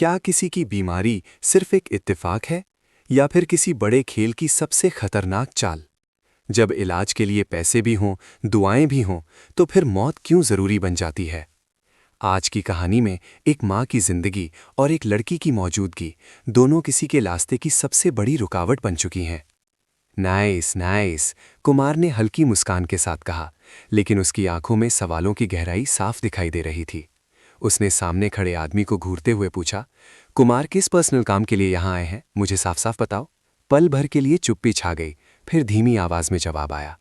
क्या किसी की बीमारी सिर्फ एक इत्तेफाक है या फिर किसी बड़े खेल की सबसे खतरनाक चाल? जब इलाज के लिए पैसे भी हों, दुआएं भी हों, तो फिर मौत क्यों जरूरी बन जाती है? आज की कहानी में एक माँ की जिंदगी और एक लड़की की मौजूदगी दोनों किसी के रास्ते की सबसे बड़ी रुकावट बन चुकी हैं। नाइस नाइस, कुमार ने हल्की मुस्कान के साथ कहा, लेकिन उसकी आंखों में सवालों की गहराई साफ दिखाई दे रही थी। उसने सामने खड़े आदमी को घूरते हुए पूछा, कुमार किस पर्सनल काम के लिए यहाँ आए हैं, मुझे साफ साफ बताओ। पल भर के लिए चुप्पी छा गई, फिर धीमी आवाज में जवाब आया,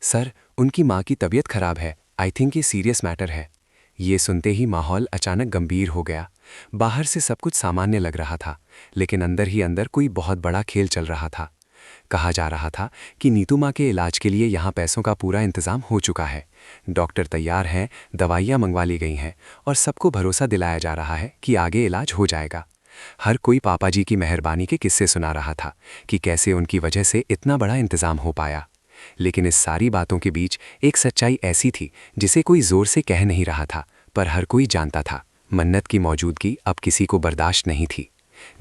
सर, उनकी माँ की तबीयत खराब है, आई थिंक ये सीरियस मैटर है। ये सुनते ही माहौल अचानक गंभीर हो गया। बाहर से सब कुछ सामान्य लग रहा था, लेकिन अंदर ही अंदर कोई बहुत बड़ा खेल चल रहा था। कहा जा रहा था कि नीतू माँ के इलाज के लिए यहाँ पैसों का पूरा इंतजाम हो चुका है। डॉक्टर तैयार हैं, दवाइयाँ मंगवा ली गई हैं और सबको भरोसा दिलाया जा रहा है कि आगे इलाज हो जाएगा। हर कोई पापा जी की मेहरबानी के किस्से सुना रहा था कि कैसे उनकी वजह से इतना बड़ा इंतजाम हो पाया। लेकिन इस सारी बातों के बीच एक सच्चाई ऐसी थी जिसे कोई जोर से कह नहीं रहा था, पर हर कोई जानता था। मन्नत की मौजूदगी अब किसी को बर्दाश्त नहीं थी।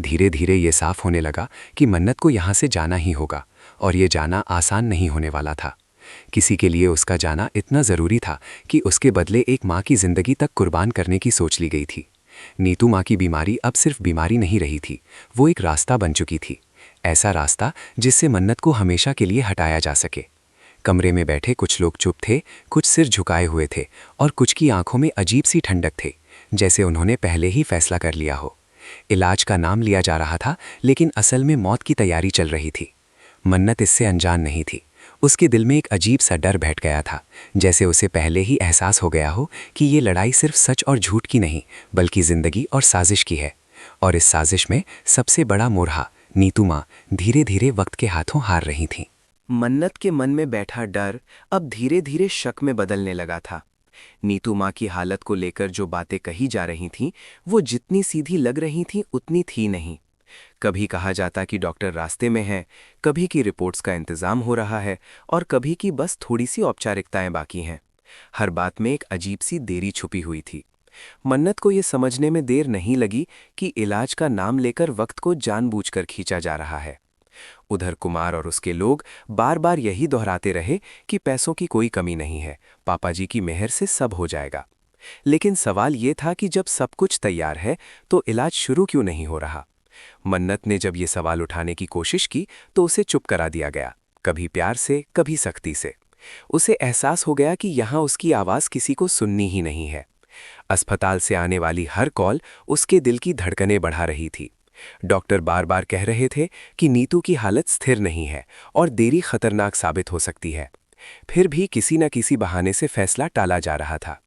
धीरे धीरे ये साफ होने लगा कि मन्नत को यहाँ से जाना ही होगा, और ये जाना आसान नहीं होने वाला था। किसी के लिए उसका जाना इतना ज़रूरी था कि उसके बदले एक माँ की ज़िंदगी तक कुर्बान करने की सोच ली गई थी। नीतू माँ की बीमारी अब सिर्फ बीमारी नहीं रही थी, वो एक रास्ता बन चुकी थी। ऐसा रास्ता जिससे मन्नत को हमेशा के लिए हटाया जा सके। कमरे में बैठे कुछ लोग चुप थे, कुछ सिर झुकाए हुए थे और कुछ की आंखों में अजीब सी ठंडक थे, जैसे उन्होंने पहले ही फैसला कर लिया हो। इलाज का नाम लिया जा रहा था, लेकिन असल में मौत की तैयारी चल रही थी। मन्नत इससे अनजान नहीं थी। उसके दिल में एक अजीब सा डर बैठ गया था, जैसे उसे पहले ही एहसास हो गया हो कि ये लड़ाई सिर्फ सच और झूठ की नहीं, बल्कि जिंदगी और साजिश की है। और इस साजिश में सबसे बड़ा मोरहा नीतू माँ धीरे धीरे वक्त के हाथों हार रही थीं। मन्नत के मन में बैठा डर अब धीरे धीरे शक में बदलने लगा था। नीतू माँ की हालत को लेकर जो बातें कही जा रही थीं, वो जितनी सीधी लग रही थीं उतनी थी नहीं। कभी कहा जाता कि डॉक्टर रास्ते में है, कभी कि रिपोर्ट्स का इंतजाम हो रहा है, और कभी कि बस थोड़ी सी औपचारिकताएं बाकी हैं। हर बात में एक अजीब सी देरी छुपी हुई थी। मन्नत को ये समझने में देर नहीं लगी कि इलाज का नाम लेकर वक्त को जानबूझकर खींचा जा रहा है। उधर कुमार और उसके लोग बार बार यही दोहराते रहे कि पैसों की कोई कमी नहीं है, पापा जी की मेहर से सब हो जाएगा। लेकिन सवाल ये था कि जब सब कुछ तैयार है तो इलाज शुरू क्यों नहीं हो रहा। मन्नत ने जब ये सवाल उठाने की कोशिश की तो उसे चुप करा दिया गया, कभी प्यार से, कभी सख्ती से। उसे एहसास हो गया कि यहाँ उसकी आवाज़ किसी को सुननी ही नहीं है। अस्पताल से आने वाली हर कॉल उसके दिल की धड़कनें बढ़ा रही थी। डॉक्टर बार बार कह रहे थे कि नीतू की हालत स्थिर नहीं है और देरी खतरनाक साबित हो सकती है। फिर भी किसी न किसी बहाने से फैसला टाला जा रहा था।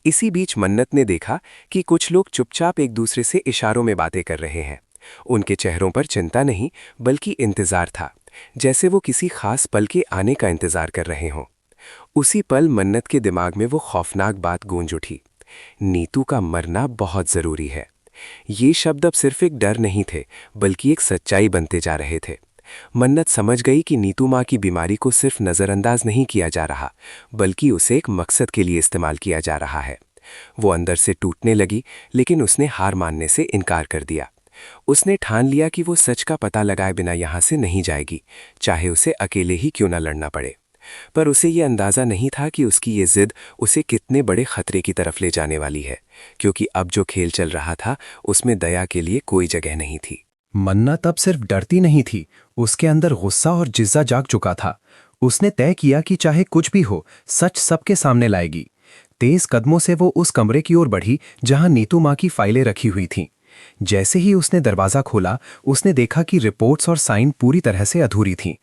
इसी बीच मन्नत ने देखा कि कुछ लोग चुपचाप एक दूसरे से इशारों में बातें कर रहे हैं। उनके चेहरों पर चिंता नहीं, बल्कि इंतजार था, जैसे वो किसी खास पल के आने का इंतजार कर रहे हों। उसी पल मन्नत के दिमाग में वो खौफनाक बात गूंज उठी, नीतू का मरना बहुत जरूरी है। ये शब्द अब सिर्फ एक डर नहीं थे, बल्कि एक सच्चाई बनते जा रहे थे। मन्नत समझ गई कि नीतू माँ की बीमारी को सिर्फ नज़रअंदाज नहीं किया जा रहा, बल्कि उसे एक मकसद के लिए इस्तेमाल किया जा रहा है। वो अंदर से टूटने लगी, लेकिन उसने हार मानने से इनकार कर दिया। उसने ठान लिया कि वो सच का पता लगाए बिना यहाँ से नहीं जाएगी, चाहे उसे अकेले ही क्यों न लड़ना पड़े। पर उसे ये अंदाज़ा नहीं था कि उसकी ये जिद उसे कितने बड़े खतरे की तरफ ले जाने वाली है, क्योंकि अब जो खेल चल रहा था उसमें दया के लिए कोई जगह नहीं थी। मन्नत अब सिर्फ डरती नहीं थी, उसके अंदर गुस्सा और जिज्जा जाग चुका था। उसने तय किया कि चाहे कुछ भी हो, सच सबके सामने लाएगी। तेज कदमों से वो उस कमरे की ओर बढ़ी जहां नीतू माँ की फाइलें रखी हुई थीं। जैसे ही उसने दरवाज़ा खोला, उसने देखा कि रिपोर्ट्स और साइन पूरी तरह से अधूरी थीं।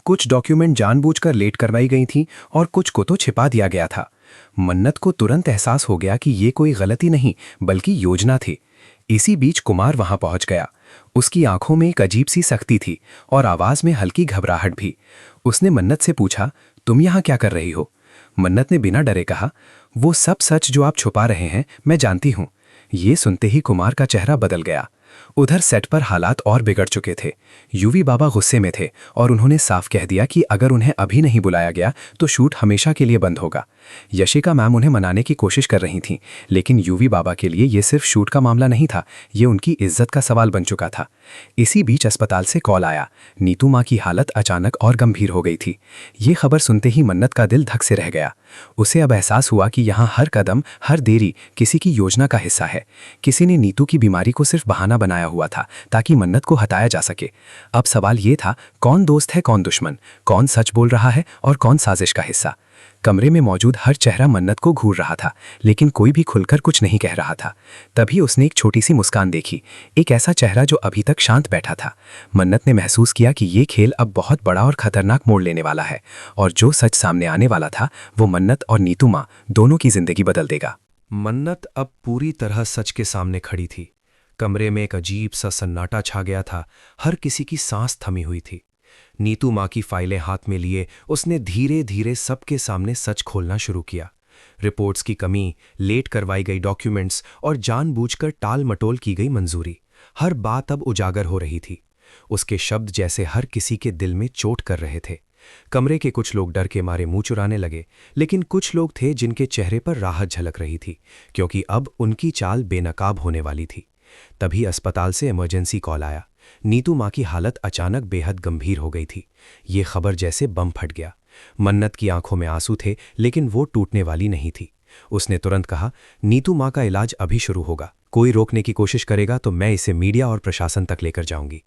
कुछ डॉक्यूमेंट जानबूझकर लेट करवाई गई थीं और कुछ को तो छिपा दिया गया था। मन्नत को तुरंत एहसास हो गया कि ये कोई गलती नहीं, बल्कि योजना थी। इसी बीच कुमार वहां पहुंच गया। उसकी आंखों में एक अजीब सी सख्ती थी और आवाज में हल्की घबराहट भी। उसने मन्नत से पूछा, तुम यहाँ क्या कर रही हो? मन्नत ने बिना डरे कहा, वो सब सच जो आप छुपा रहे हैं मैं जानती हूँ। ये सुनते ही कुमार का चेहरा बदल गया। उधर सेट पर हालात और बिगड़ चुके थे। यूवी बाबा गुस्से में थे और उन्होंने साफ कह दिया कि अगर उन्हें अभी नहीं बुलाया गया तो शूट हमेशा के लिए बंद होगा। यशिका मैम उन्हें मनाने की कोशिश कर रही थीं, लेकिन यूवी बाबा के लिए ये सिर्फ शूट का मामला नहीं था, ये उनकी इज्जत का सवाल बन चुका था। इसी बीच अस्पताल से कॉल आया। नीतू माँ की हालत अचानक और गंभीर हो गई थी। ये खबर सुनते ही मन्नत का दिल धक से रह गया। उसे अब एहसास हुआ कि यहाँ हर कदम, हर देरी किसी की योजना का हिस्सा है। किसी ने नीतू की बीमारी को सिर्फ बहाना बनाया हुआ था ताकि मन्नत को हटाया जा सके। अब सवाल ये था, कौन दोस्त है, कौन दुश्मन, कौन सच बोल रहा है और कौन साजिश का हिस्सा। कमरे में मौजूद हर चेहरा मन्नत को घूर रहा था, लेकिन कोई भी खुलकर कुछ नहीं कह रहा था। तभी उसने एक छोटी सी मुस्कान देखी, एक ऐसा चेहरा जो अभी तक शांत बैठा था। मन्नत ने महसूस किया कि ये खेल अब बहुत बड़ा और खतरनाक मोड़ लेने वाला है, और जो सच सामने आने वाला था वो मन्नत और नीतू माँ दोनों की जिंदगी बदल देगा। मन्नत अब पूरी तरह सच के सामने खड़ी थी। कमरे में एक अजीब सा सन्नाटा छा गया था, हर किसी की सांस थमी हुई थी। नीतू माँ की फाइलें हाथ में लिए उसने धीरे धीरे सबके सामने सच खोलना शुरू किया। रिपोर्ट्स की कमी, लेट करवाई गई डॉक्यूमेंट्स और जानबूझकर टाल मटोल की गई मंजूरी, हर बात अब उजागर हो रही थी। उसके शब्द जैसे हर किसी के दिल में चोट कर रहे थे। कमरे के कुछ लोग डर के मारे मुंह चुराने लगे, लेकिन कुछ लोग थे जिनके चेहरे पर राहत झलक रही थी, क्योंकि अब उनकी चाल बेनकाब होने वाली थी। तभी अस्पताल से इमरजेंसी कॉल आया। नीतू माँ की हालत अचानक बेहद गंभीर हो गई थी। ये खबर जैसे बम फट गया। मन्नत की आंखों में आंसू थे, लेकिन वो टूटने वाली नहीं थी। उसने तुरंत कहा, नीतू माँ का इलाज अभी शुरू होगा। कोई रोकने की कोशिश करेगा तो मैं इसे मीडिया और प्रशासन तक लेकर जाऊंगी।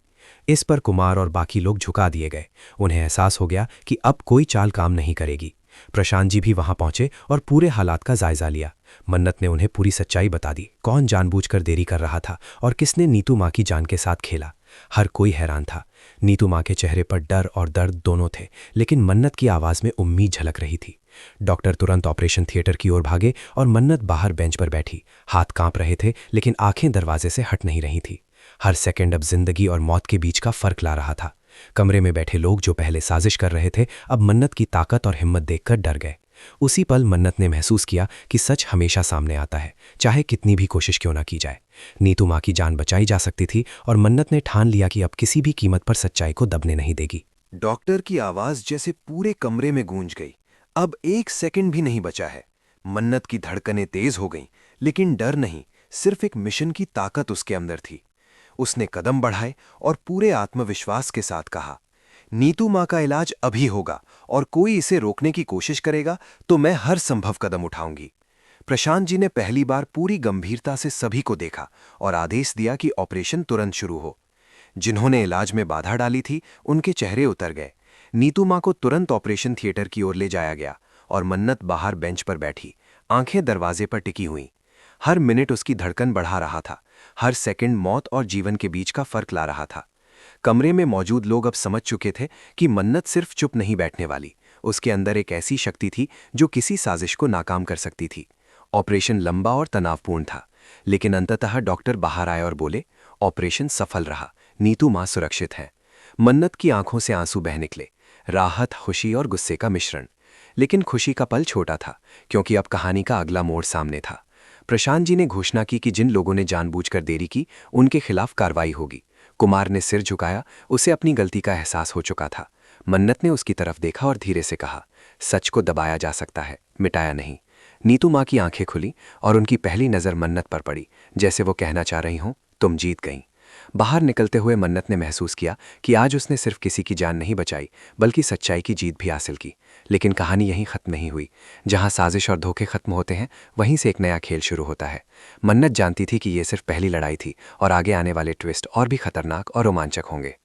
इस पर कुमार और बाकी लोग झुका दिए गए। उन्हें एहसास हो गया कि अब कोई चाल काम नहीं करेगी। प्रशांत जी भी वहां पहुंचे और पूरे हालात का जायजा लिया। मन्नत ने उन्हें पूरी सच्चाई बता दी, कौन जानबूझकर देरी कर रहा था और किसने नीतू माँ की जान के साथ खेला। हर कोई हैरान था। नीतू माँ के चेहरे पर डर और दर्द दोनों थे, लेकिन मन्नत की आवाज में उम्मीद झलक रही थी। डॉक्टर तुरंत ऑपरेशन थिएटर की ओर भागे और मन्नत बाहर बेंच पर बैठी। हाथ कांप रहे थे, लेकिन आंखें दरवाजे से हट नहीं रही थी। हर सेकंड अब जिंदगी और मौत के बीच का फर्क ला रहा था। कमरे में बैठे लोग जो पहले साजिश कर रहे थे, अब मन्नत की ताकत और हिम्मत देखकर डर गए। उसी पल मन्नत ने महसूस किया कि सच हमेशा सामने आता है, चाहे कितनी भी कोशिश क्यों ना की जाए। नीतू माँ की जान बचाई जा सकती थी और मन्नत ने ठान लिया कि अब किसी भी कीमत पर सच्चाई को दबने नहीं देगी। डॉक्टर की आवाज जैसे पूरे कमरे में गूंज गई। अब एक सेकंड भी नहीं बचा है। मन्नत की धड़कनें तेज हो गईं, लेकिन डर नहीं, सिर्फ एक मिशन की ताकत उसके अंदर थी। उसने कदम बढ़ाए और पूरे आत्मविश्वास के साथ कहा, नीतू माँ का इलाज अभी होगा और कोई इसे रोकने की कोशिश करेगा तो मैं हर संभव कदम उठाऊंगी। प्रशांत जी ने पहली बार पूरी गंभीरता से सभी को देखा और आदेश दिया कि ऑपरेशन तुरंत शुरू हो। जिन्होंने इलाज में बाधा डाली थी, उनके चेहरे उतर गए। नीतू माँ को तुरंत ऑपरेशन थिएटर की ओर ले जाया गया और मन्नत बाहर बेंच पर बैठी, आंखें दरवाजे पर टिकी हुईं। हर मिनट उसकी धड़कन बढ़ा रहा था, हर सेकंड मौत और जीवन के बीच का फर्क ला रहा था। कमरे में मौजूद लोग अब समझ चुके थे कि मन्नत सिर्फ चुप नहीं बैठने वाली, उसके अंदर एक ऐसी शक्ति थी जो किसी साजिश को नाकाम कर सकती थी। ऑपरेशन लंबा और तनावपूर्ण था, लेकिन अंततः डॉक्टर बाहर आए और बोले, ऑपरेशन सफल रहा, नीतू माँ सुरक्षित है। मन्नत की आंखों से आंसू बह निकले, राहत, खुशी और गुस्से का मिश्रण। लेकिन खुशी का पल छोटा था, क्योंकि अब कहानी का अगला मोड़ सामने था। प्रशांत जी ने घोषणा की कि जिन लोगों ने जानबूझकर देरी की, उनके खिलाफ कार्रवाई होगी। कुमार ने सिर झुकाया, उसे अपनी गलती का एहसास हो चुका था। मन्नत ने उसकी तरफ देखा और धीरे से कहा, सच को दबाया जा सकता है, मिटाया नहीं। नीतू माँ की आंखें खुली और उनकी पहली नज़र मन्नत पर पड़ी, जैसे वो कहना चाह रही हों, तुम जीत गईं। बाहर निकलते हुए मन्नत ने महसूस किया कि आज उसने सिर्फ किसी की जान नहीं बचाई, बल्कि सच्चाई की जीत भी हासिल की। लेकिन कहानी यहीं खत्म नहीं हुई। जहां साजिश और धोखे खत्म होते हैं, वहीं से एक नया खेल शुरू होता है। मन्नत जानती थी कि ये सिर्फ पहली लड़ाई थी और आगे आने वाले ट्विस्ट और भी खतरनाक और रोमांचक होंगे।